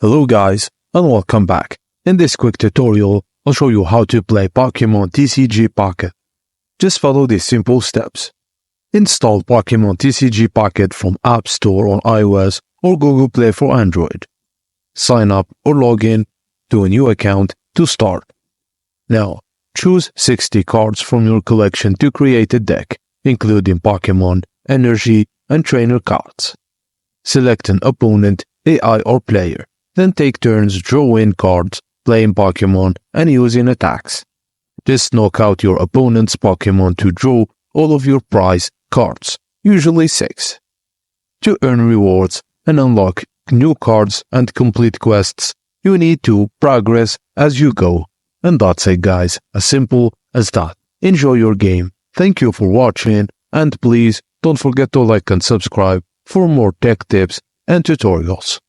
Hello guys, and welcome back. In this quick tutorial, I'll show you how to play Pokemon TCG Pocket. Just follow these simple steps. Install Pokemon TCG Pocket from App Store on iOS or Google Play for Android. Sign up or log in to a new account to start. Now, choose 60 cards from your collection to create a deck, including Pokemon, Energy, and Trainer cards. Select an opponent, AI or player. Then take turns drawing cards, playing Pokemon, and using attacks. Just knock out your opponent's Pokemon to draw all of your prize cards, usually 6. To earn rewards and unlock new cards and complete quests, you need to progress as you go. And that's it guys, as simple as that. Enjoy your game, thank you for watching, and please don't forget to like and subscribe for more tech tips and tutorials.